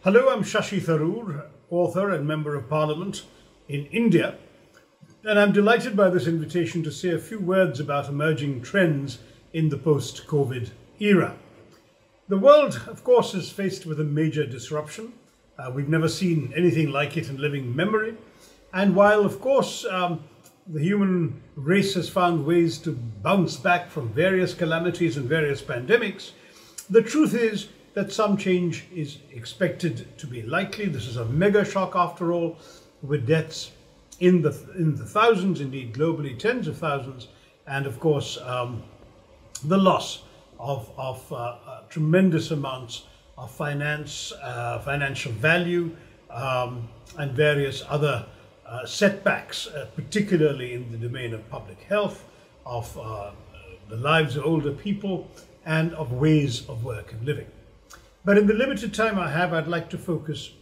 Hello, I'm Shashi Tharoor, author and Member of Parliament in India, and I'm delighted by this invitation to say a few words about emerging trends in the post-COVID era. The world, of course, is faced with a major disruption. We've never seen anything like it in living memory. And while, of course, the human race has found ways to bounce back from various calamities and various pandemics, the truth is that some change is expected to be likely. This is a mega shock after all, with deaths in the thousands, indeed globally tens of thousands, and of course the loss of tremendous amounts of financial value and various other setbacks, particularly in the domain of public health, of the lives of older people, and of ways of work and living. But in the limited time I have, I'd like to focus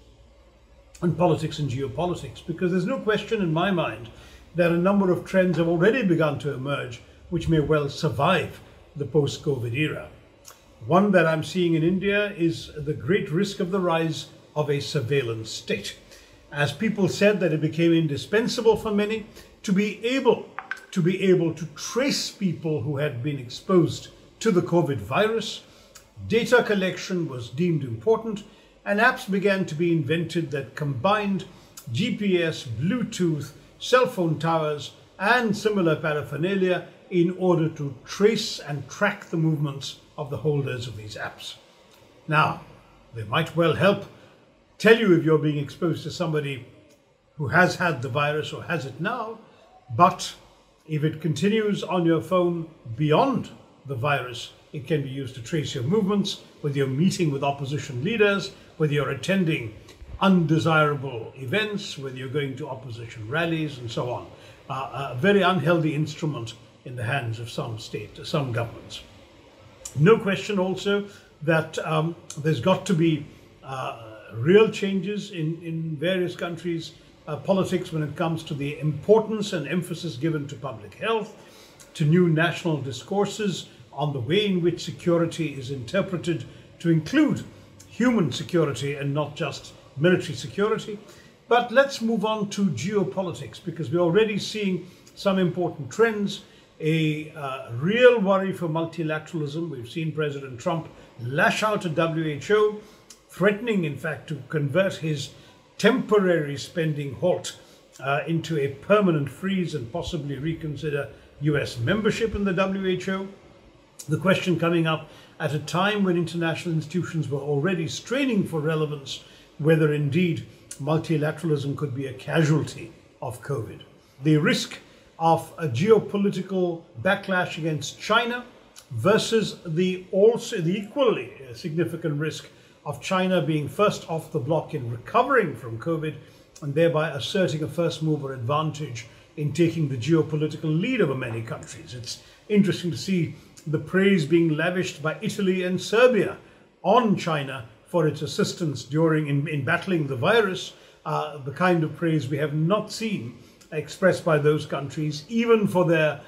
on politics and geopolitics, because there's no question in my mind that a number of trends have already begun to emerge which may well survive the post-COVID era. One that I'm seeing in India is the great risk of the rise of a surveillance state. As people said that it became indispensable for many to be able to trace people who had been exposed to the COVID virus, data collection was deemed important, and apps began to be invented that combined GPS, Bluetooth, cell phone towers, and similar paraphernalia in order to trace and track the movements of the holders of these apps. Now, they might well help tell you if you're being exposed to somebody who has had the virus or has it now, but if it continues on your phone beyond the virus, it can be used to trace your movements, whether you're meeting with opposition leaders, whether you're attending undesirable events, whether you're going to opposition rallies and so on. A very unhealthy instrument in the hands of some governments. No question also that there's got to be real changes in various countries' politics when it comes to the importance and emphasis given to public health, to new national discourses on the way in which security is interpreted to include human security and not just military security. But let's move on to geopolitics, because we're already seeing some important trends. A real worry for multilateralism. We've seen President Trump lash out at WHO, threatening, in fact, to convert his temporary spending halt into a permanent freeze and possibly reconsider US membership in the WHO. The question coming up at a time when international institutions were already straining for relevance, whether indeed multilateralism could be a casualty of COVID. The risk of a geopolitical backlash against China versus the equally significant risk of China being first off the block in recovering from COVID and thereby asserting a first mover advantage in taking the geopolitical lead over many countries. It's interesting to see the praise being lavished by Italy and Serbia on China for its assistance in battling the virus, the kind of praise we have not seen expressed by those countries, even for their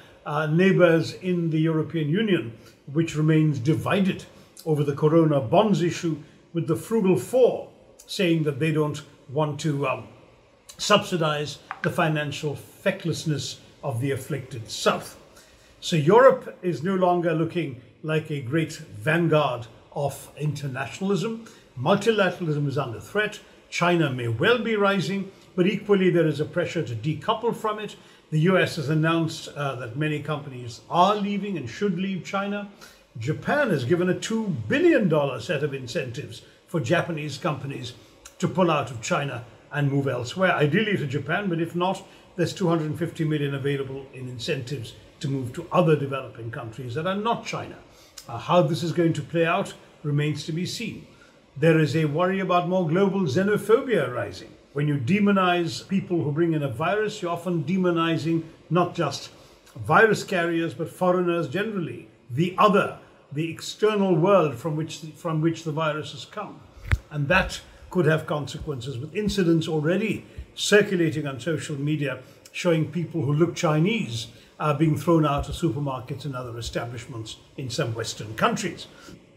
neighbours in the European Union, which remains divided over the Corona bonds issue, with the Frugal Four saying that they don't want to subsidise the financial fecklessness of the afflicted South. So Europe is no longer looking like a great vanguard of internationalism. Multilateralism is under threat. China may well be rising, but equally there is a pressure to decouple from it. The US has announced that many companies are leaving and should leave China. Japan has given a $2 billion set of incentives for Japanese companies to pull out of China and move elsewhere, ideally to Japan, but if not, there's $250 million available in incentives to move to other developing countries that are not China. How this is going to play out remains to be seen. There is a worry about more global xenophobia rising. When you demonize people who bring in a virus, you're often demonizing not just virus carriers, but foreigners generally, the other, the external world from which the virus has come. And that could have consequences, with incidents already circulating on social media showing people who look Chinese being thrown out of supermarkets and other establishments in some Western countries.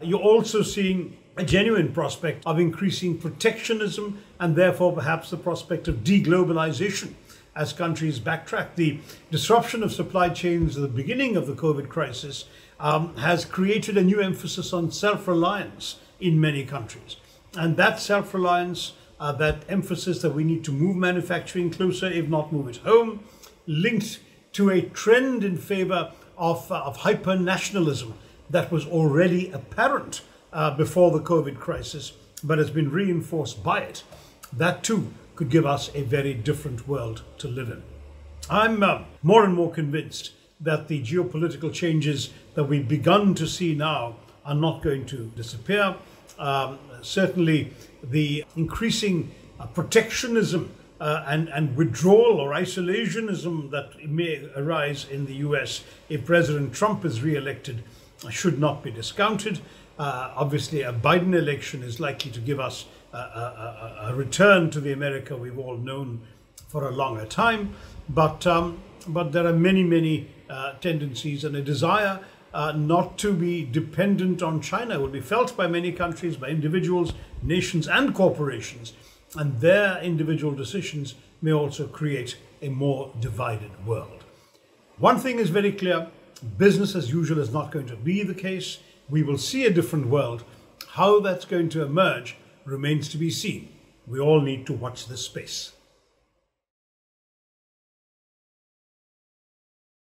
You're also seeing a genuine prospect of increasing protectionism and therefore perhaps the prospect of deglobalization as countries backtrack. The disruption of supply chains at the beginning of the COVID crisis has created a new emphasis on self-reliance in many countries. And that self-reliance, that emphasis that we need to move manufacturing closer, if not move it home, linked to a trend in favor of hyper-nationalism that was already apparent before the COVID crisis, but has been reinforced by it. That too could give us a very different world to live in. I'm more and more convinced that the geopolitical changes that we've begun to see now are not going to disappear. Certainly the increasing protectionism and withdrawal or isolationism that may arise in the US if President Trump is re-elected should not be discounted. Obviously, a Biden election is likely to give us a return to the America we've all known for a longer time. But there are many tendencies, and a desire not to be dependent on China will be felt by many countries, by individuals, nations, and corporations. And their individual decisions may also create a more divided world. One thing is very clear: business as usual is not going to be the case. We will see a different world. How that's going to emerge remains to be seen. We all need to watch this space.